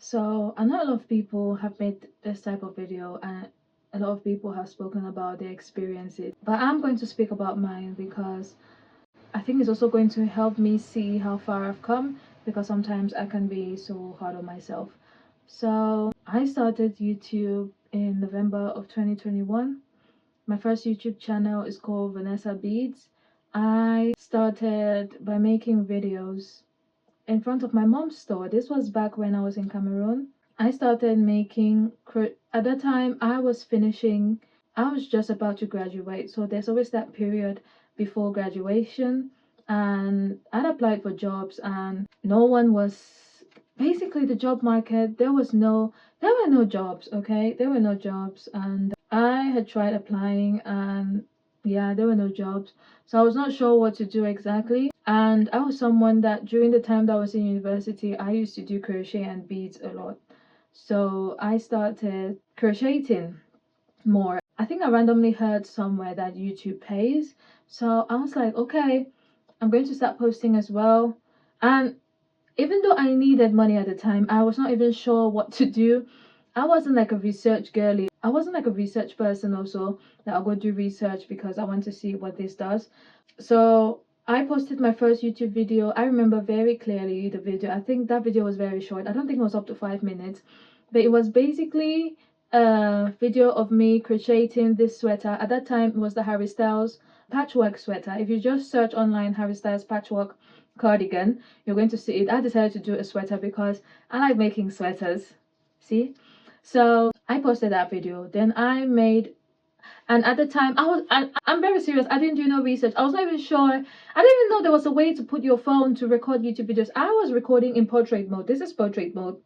So I know a lot of people have made this type of video and a lot of people have spoken about their experiences, but I'm going to speak about mine because I think it's also going to help me see how far I've come, because sometimes I can be so hard on myself. So I started YouTube in November of 2021. My first YouTube channel is called Vanessa Beads. I started by making videos in front of my mom's store. This was back when I was in Cameroon. I started making, at that time I was finishing, I was just about to graduate. So there's always that period before graduation. And I'd applied for jobs and no one was, basically the job market, there were no jobs, okay? There were no jobs. And I had tried applying and yeah, there were no jobs. So I was not sure what to do exactly. And I was someone that during the time that I was in university, I used to do crochet and beads a lot. So I started crocheting more. I think I randomly heard somewhere that YouTube pays. So I was like, okay, I'm going to start posting as well. And even though I needed money at the time, I was not even sure what to do. I wasn't like a research girly. I wasn't like a research person also that I'll go do research because I want to see what this does. So I posted my first YouTube video. I remember very clearly the video. I think that video was very short. I don't think it was up to 5 minutes, but it was basically a video of me crocheting this sweater. At that time, it was the Harry Styles patchwork sweater. If you just search online Harry Styles patchwork cardigan, you're going to see it. I decided to do a sweater because I like making sweaters. See? So I posted that video. Then I made, and at the time I'm very serious, I didn't do no research. I was not even sure, I didn't even know there was a way to put your phone to record YouTube videos. I was recording in portrait mode. This is portrait mode,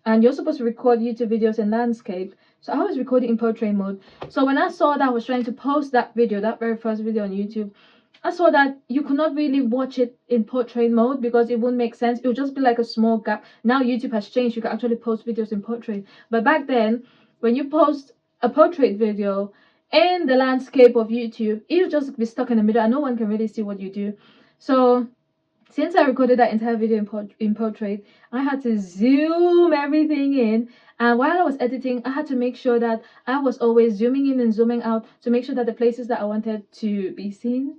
and you're supposed to record YouTube videos in landscape. So I was recording in portrait mode. So when I saw that I was trying to post that video, that very first video on YouTube, I saw that you could not really watch it in portrait mode because it wouldn't make sense. It would just be like a small gap. Now YouTube has changed. You can actually post videos in portrait. But back then, when you post a portrait video in the landscape of YouTube, it would just be stuck in the middle and no one can really see what you do. So since I recorded that entire video in portrait, I had to zoom everything in. And while I was editing, I had to make sure that I was always zooming in and zooming out to make sure that the places that I wanted to be seen,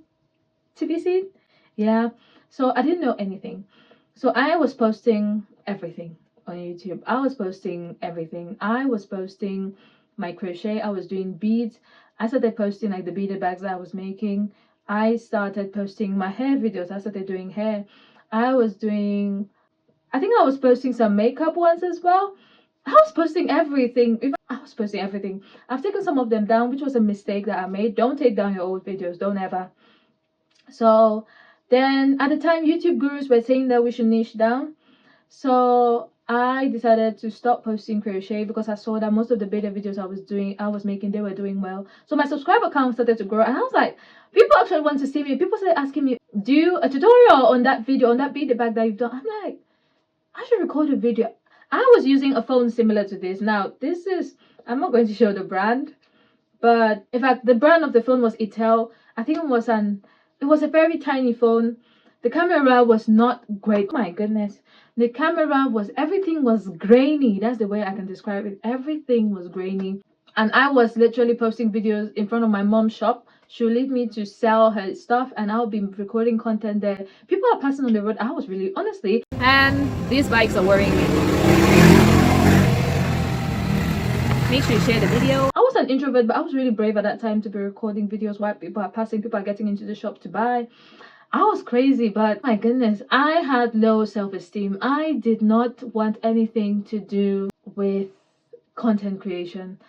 yeah. So I didn't know anything. So I was posting everything on YouTube. I was posting everything. I was posting my crochet. I was doing beads. I started posting like the beaded bags that I was making. I started posting my hair videos. I started doing hair. I think I was posting some makeup ones as well. I was posting everything. I was posting everything. I've taken some of them down, which was a mistake that I made. Don't take down your old videos. Don't ever. So then at the time, YouTube gurus were saying that we should niche down. So I decided to stop posting crochet because I saw that most of the beta videos I was making, they were doing well. So my subscriber count started to grow, and I was like, people actually want to see me. People started asking me, do a tutorial on that video, on that beaded bag that you've done. I'm like, I should record a video. I was using a phone similar to this. Now, this is, I'm not going to show the brand, but in fact, the brand of the phone was Itel. I think it was a very tiny phone. The camera was not great. Oh my goodness. The camera was, everything was grainy. That's the way I can describe it. Everything was grainy. And I was literally posting videos in front of my mom's shop. She'll leave me to sell her stuff and I'll be recording content there. People are passing on the road. I was really, honestly. And these bikes are worrying me. Make sure you share the video. I was an introvert, but I was really brave at that time to be recording videos while people are passing, people are getting into the shop to buy. I was crazy, but my goodness, I had low self-esteem. I did not want anything to do with content creation.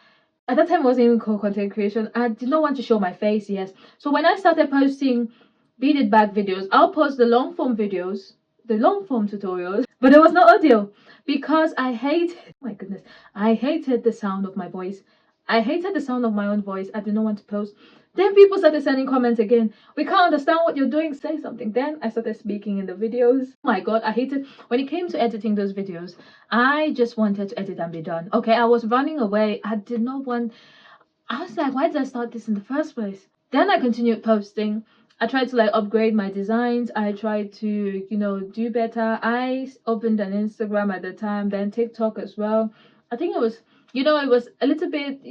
At that time, it wasn't even called content creation. I did not want to show my face, yes. So when I started posting beaded bag videos, I'll post the long form videos, the long form tutorials, but there was no audio because I hated, oh my goodness, I hated the sound of my voice. I hated the sound of my own voice. I did not want to post. Then people started sending comments again. We can't understand what you're doing. Say something. Then I started speaking in the videos. Oh my god, I hated when it came to editing those videos. I just wanted to edit and be done. Okay, I was running away. I did not want. I was like, why did I start this in the first place? Then I continued posting I tried to like upgrade my designs. I tried to, do better. I opened an Instagram at the time, then TikTok as well. I think it was, it was a little bit,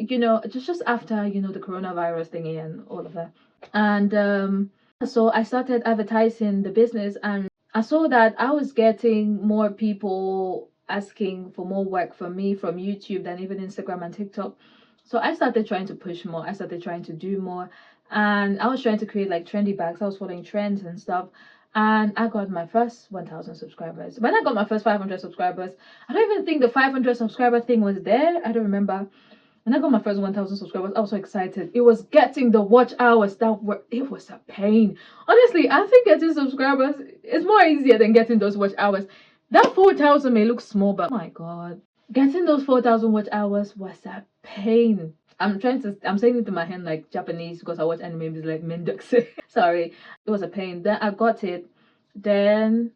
just after, the coronavirus thingy and all of that. And so I started advertising the business, and I saw that I was getting more people asking for more work from me from YouTube than even Instagram and TikTok. So I started trying to push more. I started trying to do more. And I was trying to create like trendy bags. I was following trends and stuff. And I got my first 1,000 subscribers. When I got my first 500 subscribers, I don't even think the 500 subscriber thing was there. I don't remember. When I got my first 1,000 subscribers, I was so excited. It was getting the watch hours it was a pain. Honestly, I think getting subscribers is more easier than getting those watch hours. That 4,000 may look small, but oh my god, getting those 4,000 watch hours was a pain. I'm saying it in my hand like Japanese because I watch anime, it's like Mendokse. Sorry, it was a pain. Then I got it. Then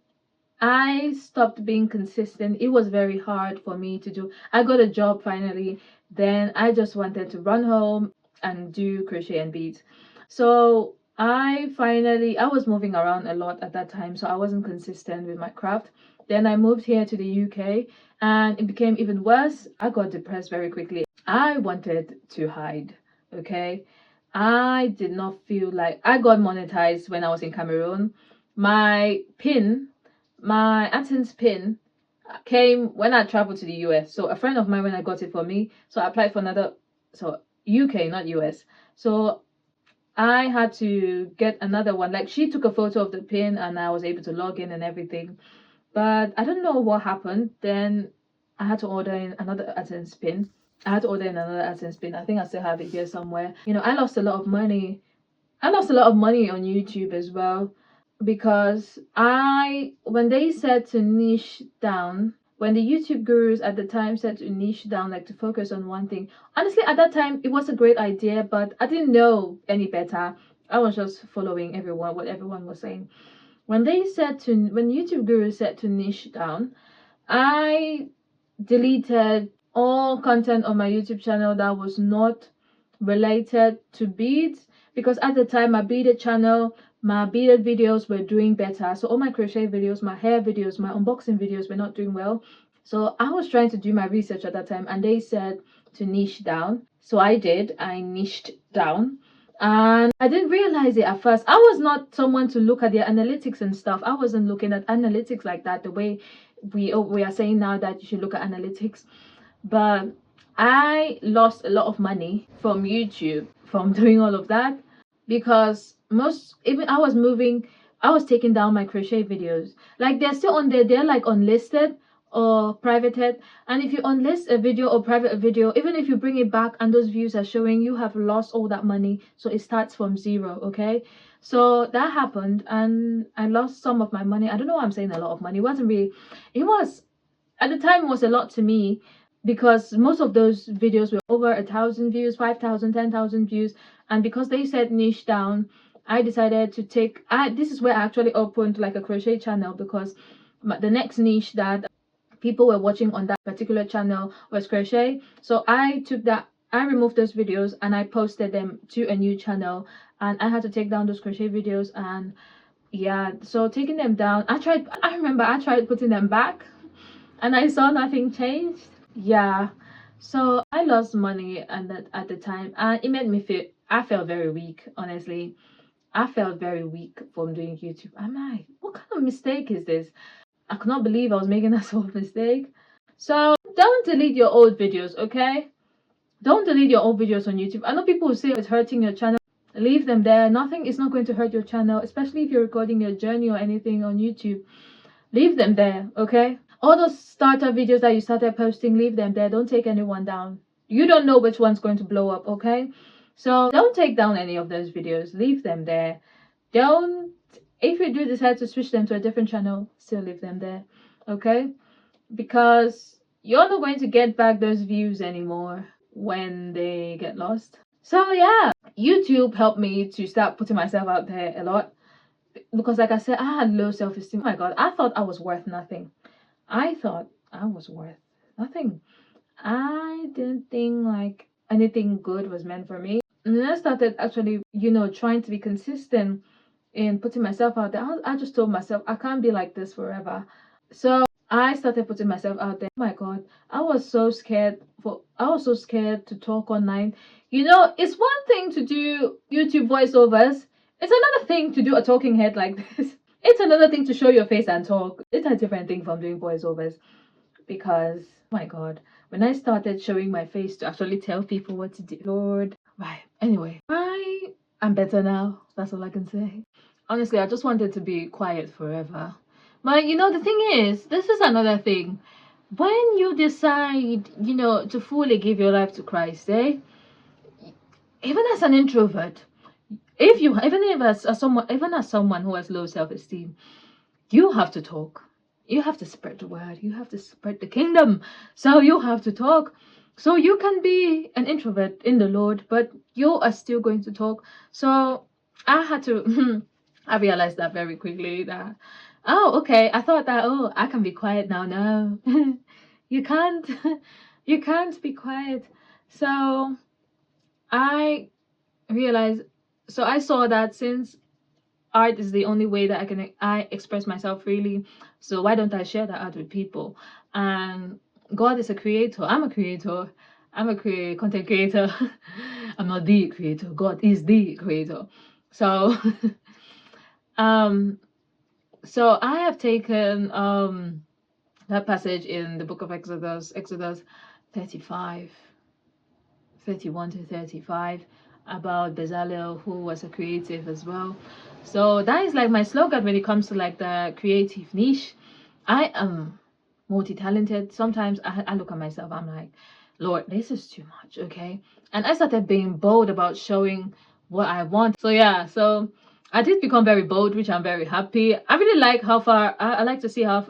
I stopped being consistent. It was very hard for me to do. I got a job finally. Then I just wanted to run home and do crochet and beads. So I was moving around a lot at that time, so I wasn't consistent with my craft. Then I moved here to the UK, and it became even worse. I got depressed very quickly. I wanted to hide, okay? I did not feel like I got monetized when I was in Cameroon. My AdSense pin came when I traveled to the US. So a friend of mine, when I got it for me, so I applied for another, so UK, not US. So I had to get another one. Like she took a photo of the pin and I was able to log in and everything. But I don't know what happened. Then I had to order in another AdSense pin. I think I still have it here somewhere. I lost a lot of money. I lost a lot of money on YouTube as well because when they said to niche down, when the YouTube gurus at the time said to niche down, like to focus on one thing, honestly, at that time, it was a great idea, but I didn't know any better. I was just following what everyone was saying. When YouTube gurus said to niche down, I deleted all content on my YouTube channel that was not related to beads, because at the time my beaded videos were doing better. So all my crochet videos, my hair videos, my unboxing videos were not doing well. So I was trying to do my research at that time, and they said to niche down. So I niched down, and I didn't realize it at first. I was not someone to look at their analytics and stuff. I wasn't looking at analytics like that, the way we are saying now that you should look at analytics. But I lost a lot of money from YouTube from doing all of that, because I was taking down my crochet videos. Like they're still on there, they're like unlisted or privated. And if you unlist a video or private a video, even if you bring it back and those views are showing, you have lost all that money. So it starts from zero, okay? So that happened and I lost some of my money. I don't know why I'm saying a lot of money. It was at the time, it was a lot to me, because most of those videos were over 1,000 views, 5,000, 10,000 views. And because they said niche down, I decided to this is where I actually opened like a crochet channel, because the next niche that people were watching on that particular channel was crochet. So I removed those videos and I posted them to a new channel, and I had to take down those crochet videos. And yeah, so taking them down, I remember I tried putting them back and I saw nothing changed. Yeah, so I lost money at the time, and it made me I felt very weak, honestly. I felt very weak from doing YouTube. I'm like, what kind of mistake is this? I could not believe I was making that sort of mistake. So don't delete your old videos, okay? Don't delete your old videos on YouTube. I know people will say it's hurting your channel. Leave them there. Nothing is not going to hurt your channel, especially if you're recording your journey or anything on YouTube. Leave them there, okay? All those starter videos that you started posting, leave them there. Don't take anyone down. You don't know which one's going to blow up, okay? So don't take down any of those videos. Leave them there. If you do decide to switch them to a different channel, still leave them there, okay? Because you're not going to get back those views anymore when they get lost. So yeah, YouTube helped me to start putting myself out there a lot, because like I said, I had low self-esteem. Oh my god, I thought I was worth nothing. I thought I was worth nothing. I didn't think like anything good was meant for me. And then I started actually, trying to be consistent in putting myself out there. I just told myself I can't be like this forever. So I started putting myself out there. Oh my God, I was so scared to talk online. It's one thing to do YouTube voiceovers. It's another thing to do a talking head like this. It's another thing to show your face and talk. It's a different thing from doing voiceovers, because oh my God, when I started showing my face to actually tell people what to do, Lord. Right. Anyway, I'm better now. That's all I can say. Honestly, I just wanted to be quiet forever. But the thing is, this is another thing. When you decide, to fully give your life to Christ, even as an introvert, even as someone who has low self-esteem, you have to talk. You have to spread the word. You have to spread the kingdom. So you have to talk. So you can be an introvert in the Lord, but you are still going to talk. So I had to, I realized that very quickly that, oh, okay. I thought that, oh, I can be quiet now. No, you can't. You can't be quiet. So I realized, so I saw that since art is the only way that I express myself freely, so why don't I share that art with people? And God is a creator. I'm a creator. Content creator. I'm not the creator. God is the creator. So so I have taken that passage in the book of Exodus 35, 31 to 35, about Bezalel, who was a creative as well. So that is like my slogan when it comes to like the creative niche. I am multi-talented. Sometimes I look at myself, I'm like, Lord, this is too much, okay? And I started being bold about showing what I want. So yeah, so I did become very bold, which I'm very happy. I really like how far, I like to see I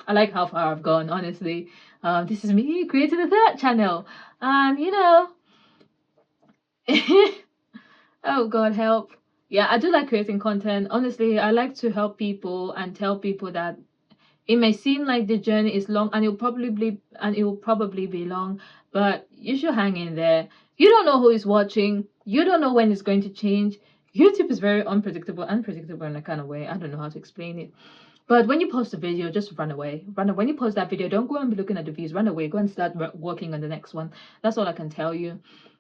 like how far I've gone, honestly. This is me creating a third channel. And oh God, help. Yeah, I do like creating content. Honestly, I like to help people and tell people that it may seem like the journey is long, and it will probably be long, but you should hang in there. You don't know who is watching. You don't know when it's going to change. YouTube is very unpredictable in a kind of way. I don't know how to explain it. But when you post a video, just run away. Run away. When you post that video, don't go and be looking at the views. Run away. Go and start working on the next one. That's all I can tell you.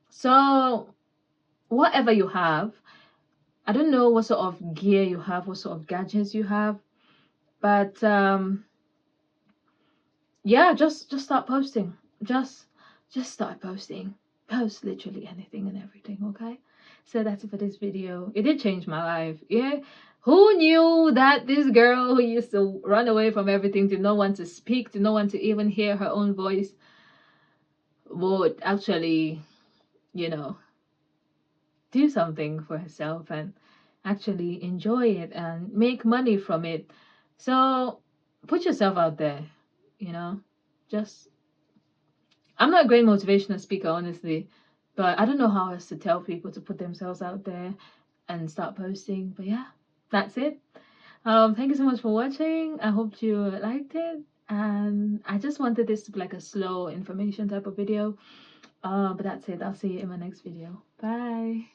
So whatever you have, I don't know what sort of gear you have, what sort of gadgets you have, but yeah, just start posting. Just start posting. Post literally anything and everything, okay? So that's it for this video. It did change my life. Yeah, who knew that this girl who used to run away from everything, to no one to speak, to no one to even hear her own voice, would actually, do something for herself and actually enjoy it and make money from it. So put yourself out there, you know. Just, I'm not a great motivational speaker, honestly, but I don't know how else to tell people to put themselves out there and start posting. But yeah, that's it. Thank you so much for watching. I hope you liked it, and I just wanted this to be like a slow information type of video. But that's it. I'll see you in my next video. Bye.